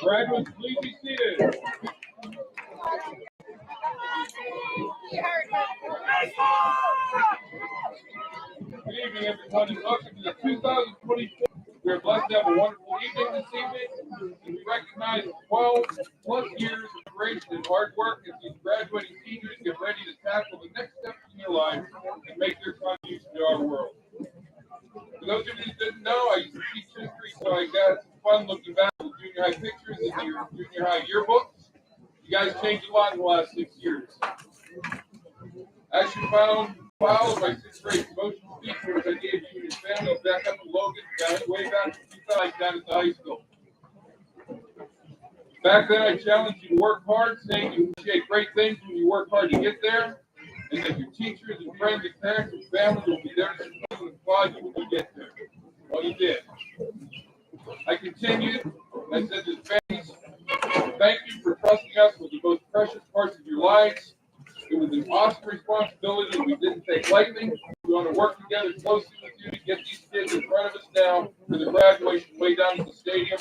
Graduates, please be seated. Good evening, everybody. Welcome to the 2024. We are blessed to have a wonderful evening this evening, and we recognize 12 plus years of grace and hard work as these graduating seniors get ready to tackle the next steps in their life and make their contribution to our world. For those of you who didn't know, I used to teach history, so I got fun looking back at the junior high pictures in your junior high yearbooks. You guys changed a lot in the last 6 years. I actually found files of my 6th grade promotional speech, which I gave you and your family back up in Logan, way back down at the high school. Back then, I challenged you to work hard, saying you appreciate great things when you work hard to get there, and that your teachers and friends and parents and family will be there to support and applaud you when you get there. Well, you did. I continued. I said to the families, thank you for trusting us with the most precious parts of your lives. It was an awesome responsibility that we didn't take lightly. We want to work together closely with you to get these kids in front of us now for the graduation way down at the stadium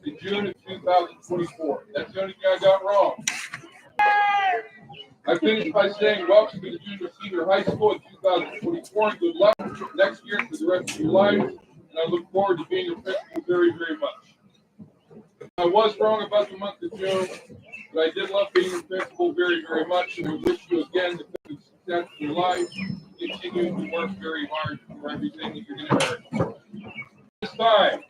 in June of 2024. That's the only thing I got wrong. I finished by saying welcome to the junior senior high school in 2024 and good luck next year for the rest of your lives. And I look forward to being your principal very, very much. I was wrong about the month of June, but I did love being your principal very, very much. And I wish you again the best success in your life. Continue to work very hard for everything that you're going to earn. This time,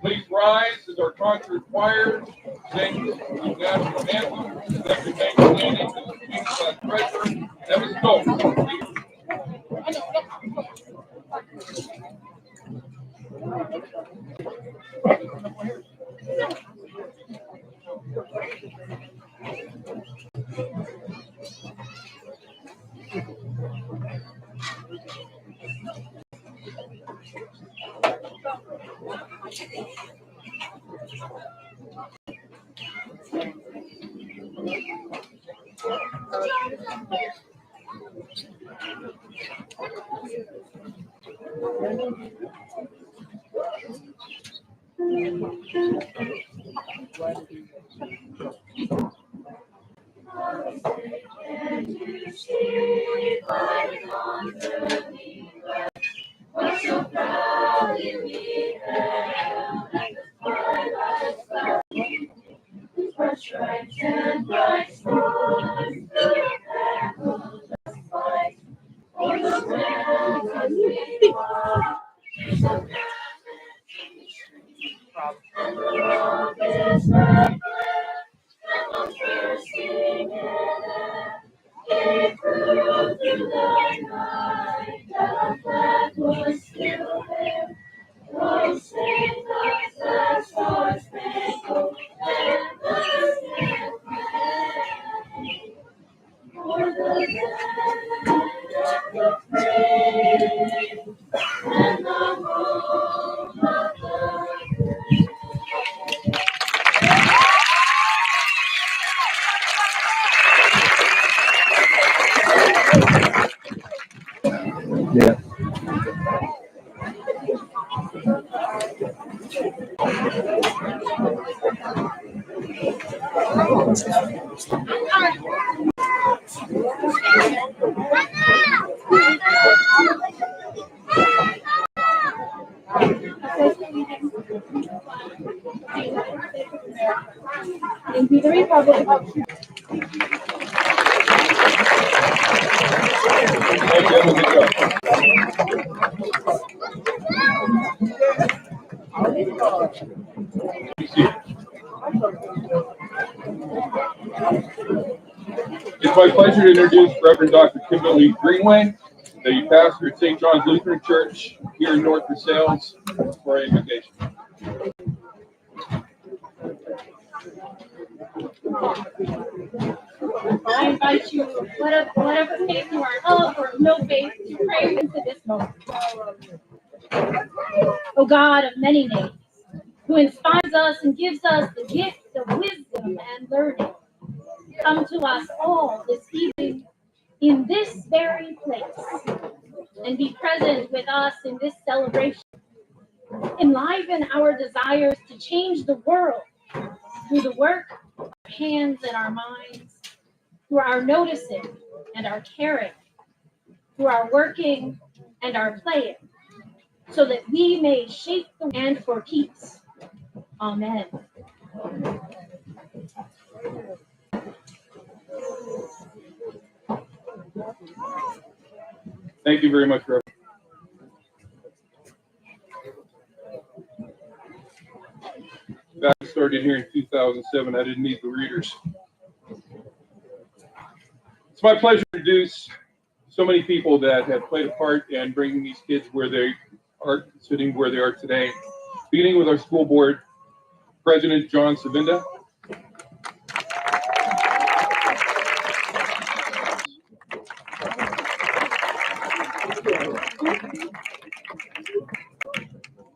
please rise as our concert choir sings the national anthem. That remains standing to the speech class treasurer, Emma Stokes. Yeah. Gentlemen, good job. It's my pleasure to introduce Reverend Dr. Kimberly Greenway, the pastor at St. John's Lutheran Church here in North Versailles for our invocation. I invite you, whatever faith you are of or no faith, to pray into this moment. O God of many names, who inspires us and gives us the gift of wisdom and learning, come to us all this evening in this very place and be present with us in this celebration. Enliven our desires to change the world through the work of our hands and our minds, through our noticing and our caring, through our working and our playing, so that we may shape the land for peace. Amen. Thank you very much, Reverend. Back started here in 2007. I didn't need the readers. It's my pleasure to introduce so many people that have played a part in bringing these kids where they are sitting where they are today. Beginning with our school board president, John Savinda.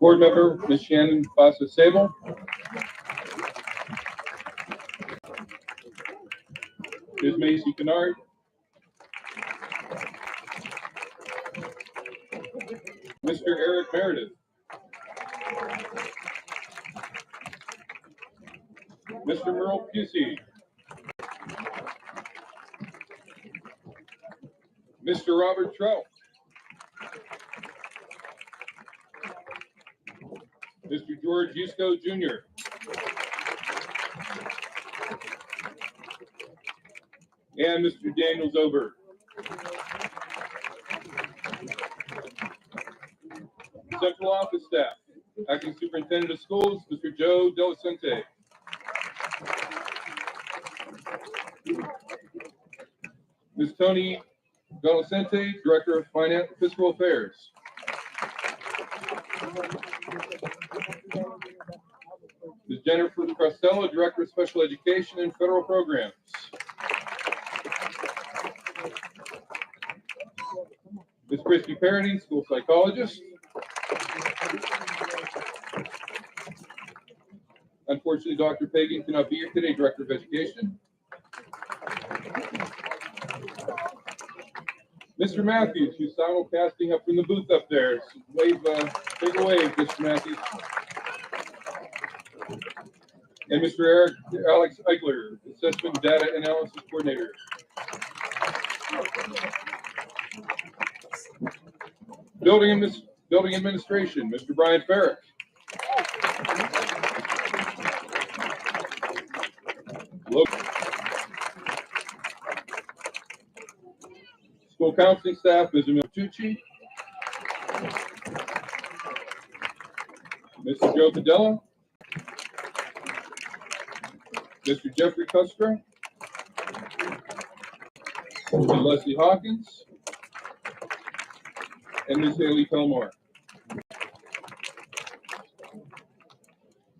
Board member, Ms. Shannon Fossa-Sable. Ms. Macy Kennard. Mr. Eric Meredith. Mr. Merle Pusey. Mr. Robert Trout. Mr. George Yusko Jr. And Mr. Daniel Zober. Central office staff, acting superintendent of schools, Mr. Joe Delicente. Ms. Tony Delicente, director of finance and fiscal affairs. Ms. Jennifer Costello, director of special education and federal programs. Ms. Christy Parody, school psychologist. Unfortunately, Dr. Pagan cannot be here today, director of education. Mr. Matthews, who's simulcasting up from the booth up there. So wave, take a wave, Mr. Matthews. And Mr. Alex Eichler, assessment data analysis coordinator. Building administration, Mr. Brian Farrick. School counseling staff, Ms. Emil Tucci. Mr. Joe Padella. Mr. Jeffrey Kustra. Ms. Leslie Hawkins. And Ms. Haley Pelmore.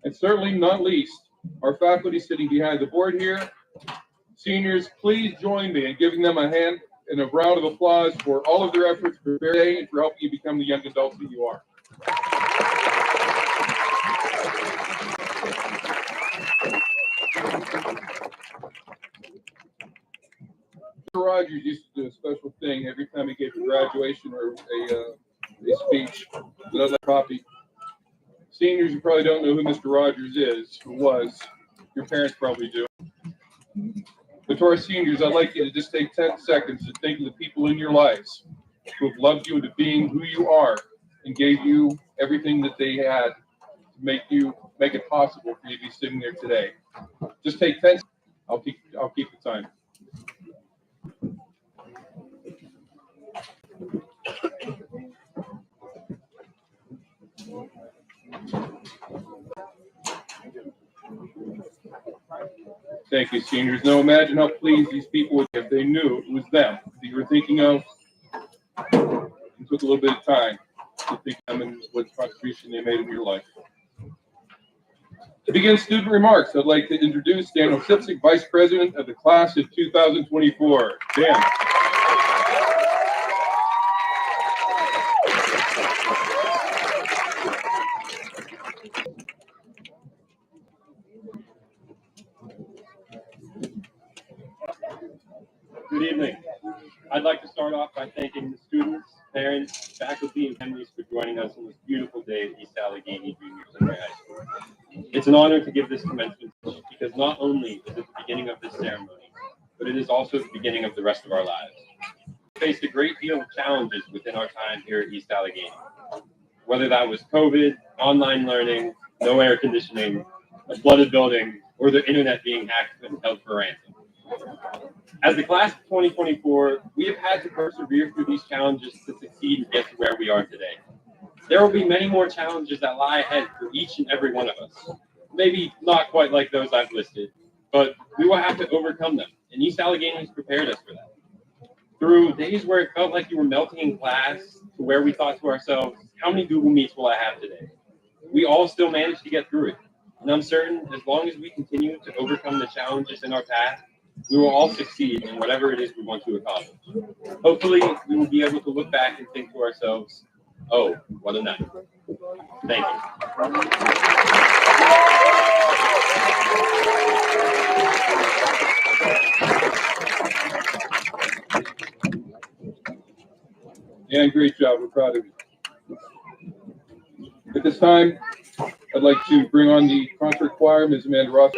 And certainly not least, our faculty sitting behind the board here. Seniors, please join me in giving them a hand and a round of applause for all of their efforts for today and for helping you become the young adults that you are. Mr. Rogers used to do a special thing every time he gave a graduation or a speech. Another copy. Seniors, you probably don't know who Mr. Rogers is, who was. Your parents probably do. But to our seniors, I'd like you to just take 10 seconds to think of the people in your lives who have loved you into being who you are and gave you everything that they had to make it possible for you to be sitting there today. Just take 10 seconds. I'll keep the time. Thank you, seniors. Now imagine how pleased these people would be if they knew it was them that you were thinking of. It took a little bit of time to think of them and what contribution they made in your life. To begin student remarks, I'd like to introduce Dan Osipsik, Vice President of the Class of 2024. Dan. Good evening. I'd like to start off by thanking the students, parents, faculty, and families for joining us on this beautiful day at East Allegheny Junior Senior High School. It's an honor to give this commencement speech because not only is it the beginning of this ceremony, but it is also the beginning of the rest of our lives. We faced a great deal of challenges within our time here at East Allegheny. Whether that was COVID, online learning, no air conditioning, a flooded building, or the internet being hacked and held for ransom. As the class of 2024, we have had to persevere through these challenges to succeed and get to where we are today. There will be many more challenges that lie ahead for each and every one of us. Maybe not quite like those I've listed, but we will have to overcome them, and East Allegheny has prepared us for that. Through days where it felt like you were melting in class, to where we thought to ourselves, how many Google Meets will I have today? We all still managed to get through it, and I'm certain as long as we continue to overcome the challenges in our path, we will all succeed in whatever it is we want to accomplish. Hopefully, we will be able to look back and think to ourselves, oh, what a night. Thank you. Dan, great job. We're proud of you. At this time, I'd like to bring on the concert choir, Ms. Amanda Ross.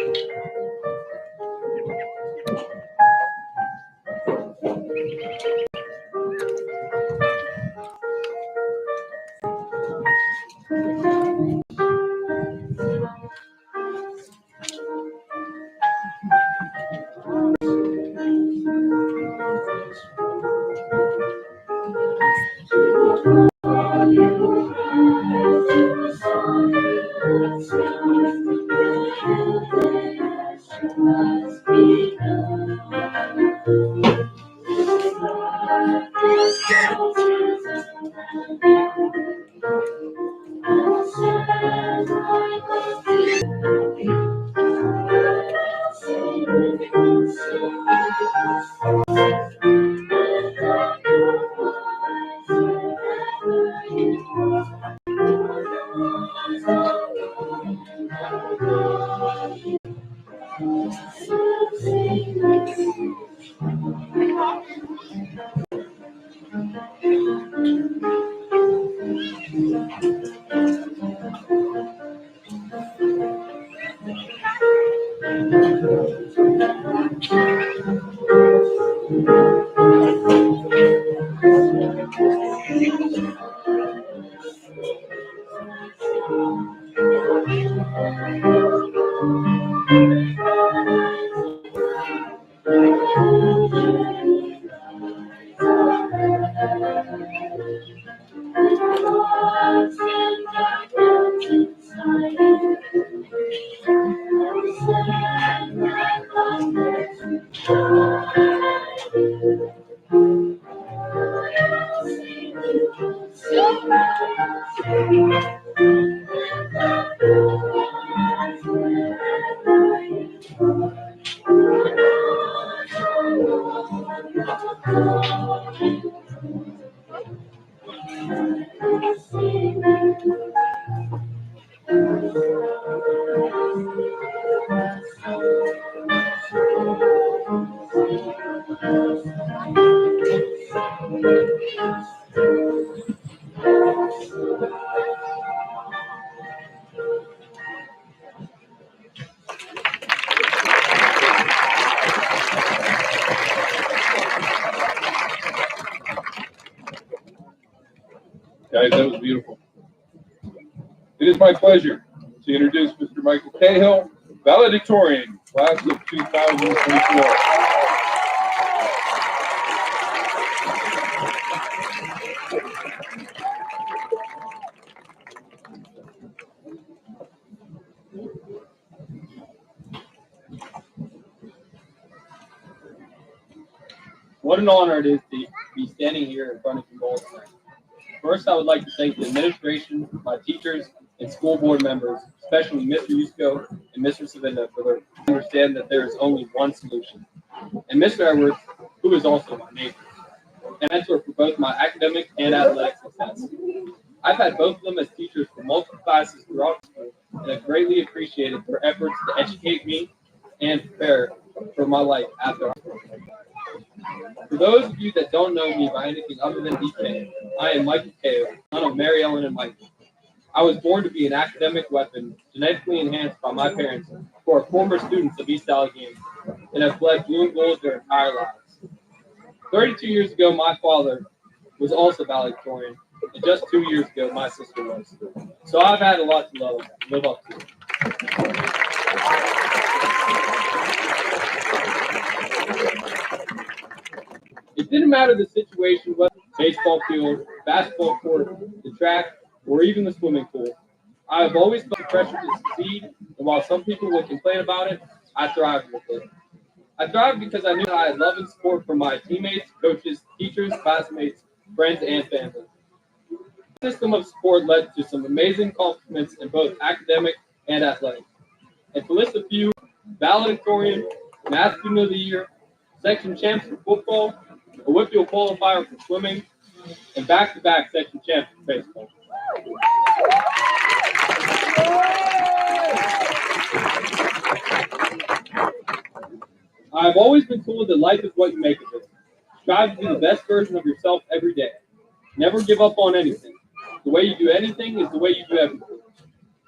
Guys, that was beautiful. It is my pleasure to introduce Mr. Michael Cahill, Valedictorian, class of 2024. What an honor it is to be standing here in front of you all tonight. First, I would like to thank the administration, my teachers, and school board members, especially Mr. Yusko and Mr. Savinda, for their understand that there is only one solution. And Mr. Edwards, who is also my neighbor, and mentor for both my academic and athletic success. I've had both of them as teachers for multiple classes throughout school, and have greatly appreciated their efforts to educate me and prepare for my life after. For those of you that don't know me by anything other than DK, I am Michael Kao, son of Mary Ellen and Michael. I was born to be an academic weapon, genetically enhanced by my parents, who are former students of East Allegheny, and have bled blue and gold their entire lives. 32 years ago, my father was also valedictorian, and just 2 years ago, my sister was. So I've had a lot to live up to. It didn't matter the situation, whether baseball field, basketball court, the track, or even the swimming pool. I have always felt the pressure to succeed, and while some people would complain about it, I thrived with it. I thrived because I knew that I had love and support from my teammates, coaches, teachers, classmates, friends, and family. The system of support led to some amazing accomplishments in both academic and athletic. And to list a few, valedictorian, math student of the year, section champs for football, a Whitfield qualifier for swimming, and back-to-back section champs for baseball. I've always been told that life is what you make of it. Strive to be the best version of yourself every day. Never give up on anything. The way you do anything is the way you do everything.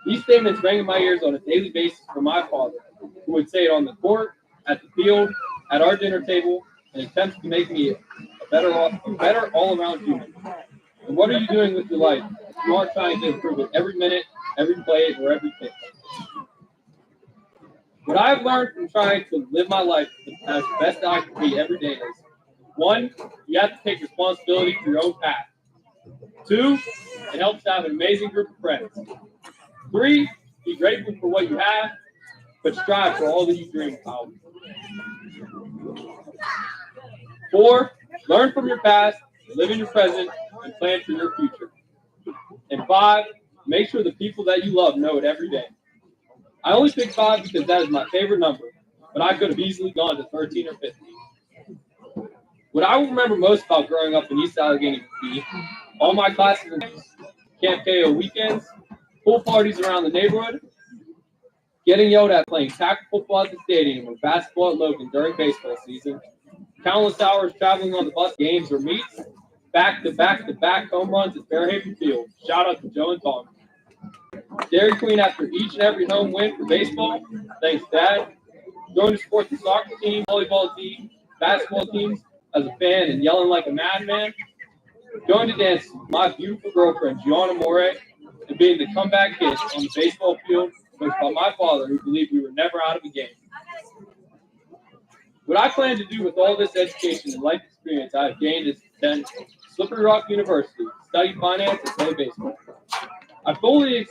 These statements rang in my ears on a daily basis from my father, who would say it on the court, at the field, at our dinner table, in attempts to make me a better all-around human. And what are you doing with your life? You are trying to improve it every minute, every play, or every kick. What I've learned from trying to live my life as best I can be every day is, 1, you have to take responsibility for your own path. 2, it helps to have an amazing group of friends. 3, be grateful for what you have, but strive for all that you dream about. 4, learn from your past, live in your present, and plan for your future. And 5, make sure the people that you love know it every day. I only picked 5 because that is my favorite number, but I could have easily gone to 13 or 15. What I will remember most about growing up in East Allegheny would be all my classes and Camp KO weekends, pool parties around the neighborhood, getting yelled at playing tackle football at the stadium or basketball at Logan during baseball season, countless hours traveling on the bus games or meets, back-to-back home runs at Fairhaven Field. Shout out to Joe and Tom. Dairy Queen after each and every home win for baseball. Thanks, Dad. Going to support the soccer team, volleyball team, basketball teams as a fan and yelling like a madman. Going to dance with my beautiful girlfriend, Gianna More, and being the comeback kid on the baseball field coached by my father, who believed we were never out of a game. What I plan to do with all this education and life experience I have gained is to attend Slippery Rock University, study finance, and play baseball. I fully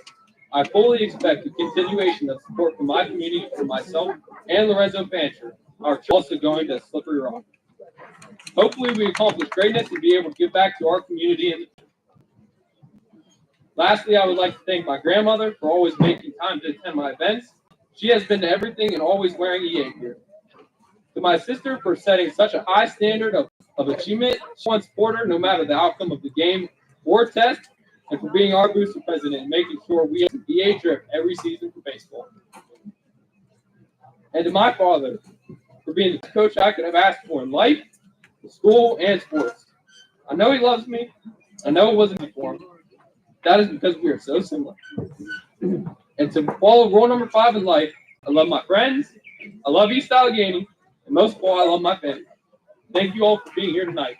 expect a continuation of support from my community for myself and Lorenzo Fancher, our also going to Slippery Rock. Hopefully we accomplish greatness and be able to give back to our community. Lastly, I would like to thank my grandmother for always making time to attend my events. She has been to everything and always wearing EA gear. To my sister for setting such a high standard of achievement, she wants supporter no matter the outcome of the game or test, and for being our booster president and making sure we have an EA drip every season for baseball. And to my father for being the coach I could have asked for in life, school, and sports. I know he loves me. I know it wasn't before him. That is because we are so similar. And to follow rule number 5 in life, I love my friends, I love East Allegheny, and most of all, I love my family. Thank you all for being here tonight.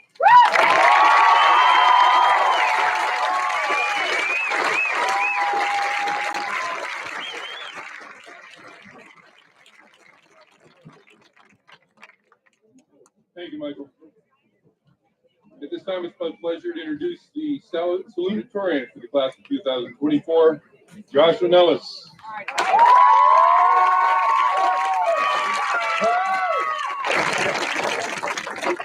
Thank you, Michael. At this time, it's my pleasure to introduce the Salutatorian for the class of 2024, Joshua Nellis. Good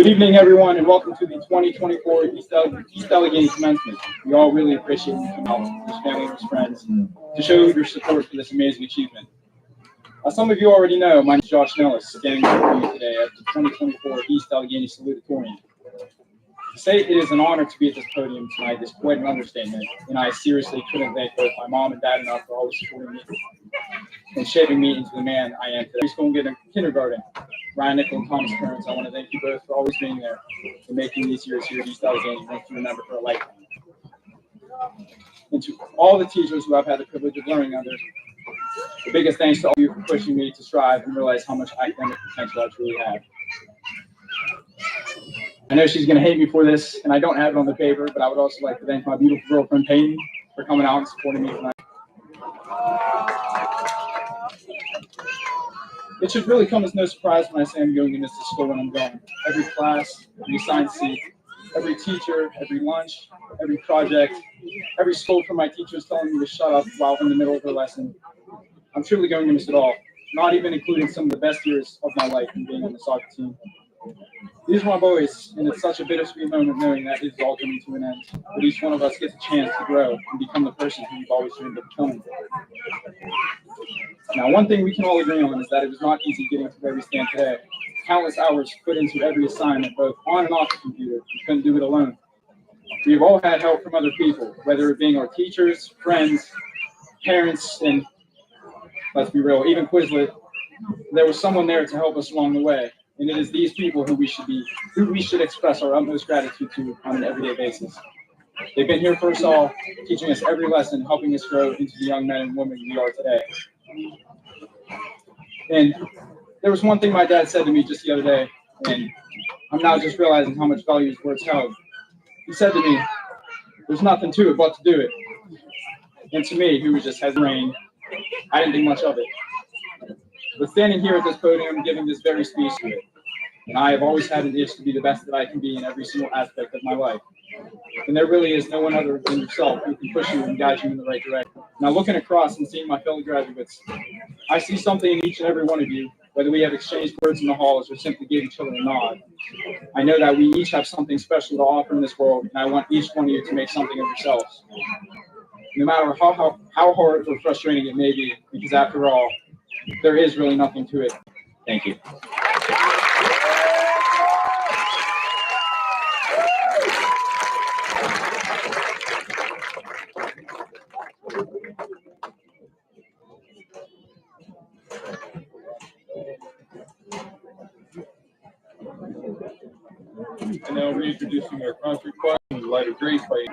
evening, everyone, and welcome to the 2024 East Allegheny Commencement. We all really appreciate you coming out, your family and friends, to show your support for this amazing achievement. As some of you already know, my name is Josh Nellis, standing before you today as the 2024 East Allegheny Salutatorian. To say it is an honor to be at this podium tonight is quite an understatement, and I seriously couldn't thank both my mom and dad enough for always supporting me and shaping me into the man I am today. Preschool and kindergarten, Ryan, Nickel, and Thomas' parents, I want to thank you both for always being there and making these years here at East Allegheny ones to remember for a lifetime. And to all the teachers who I've had the privilege of learning under, the biggest thanks to all of you for pushing me to strive and realize how much academic potential I truly have. I know she's going to hate me for this, and I don't have it on the paper, but I would also like to thank my beautiful girlfriend, Peyton, for coming out and supporting me tonight. It should really come as no surprise when I say I'm going into school when I'm going. Every class, every assigned seat, every teacher, every lunch, every project, every scold from my teachers telling me to shut up while in the middle of her lesson. I'm truly going to miss it all, not even including some of the best years of my life in being on the soccer team. These are my boys, and it's such a bittersweet moment knowing that it is all coming to an end. But each one of us gets a chance to grow and become the person who we've always dreamed of becoming. Now, one thing we can all agree on is that it was not easy getting to where we stand today. Countless hours put into every assignment, both on and off the computer. We couldn't do it alone. We've all had help from other people, whether it being our teachers, friends, parents, and let's be real, even Quizlet. There was someone there to help us along the way. And it is these people who we should express our utmost gratitude to on an everyday basis. They've been here for us all, teaching us every lesson, helping us grow into the young men and women we are today. And there was one thing my dad said to me just the other day, and I'm now just realizing how much value his words held. He said to me, "There's nothing to it but to do it." And to me, who just has brain, I didn't think much of it. But standing here at this podium, giving this very speech to it, and I have always had an itch to be the best that I can be in every single aspect of my life. And there really is no one other than yourself who can push you and guide you in the right direction. Now, looking across and seeing my fellow graduates, I see something in each and every one of you, whether we have exchanged words in the halls or simply gave each other a nod. I know that we each have something special to offer in this world, and I want each one of you to make something of yourselves. No matter how hard or frustrating it may be, because after all, there is really nothing to it. Thank you. And now reintroducing our concert choir in the Light of Grace by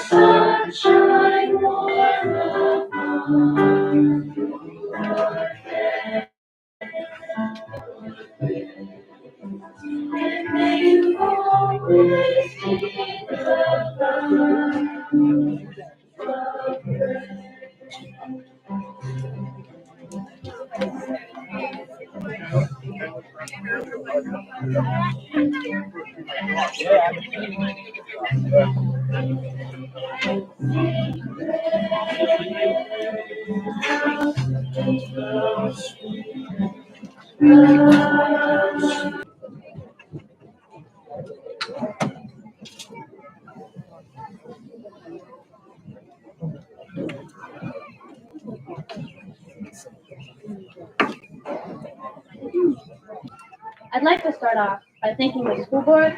Sunshine warm upon your head. And may you always be the God of grace. I'd like to start off by thanking the school board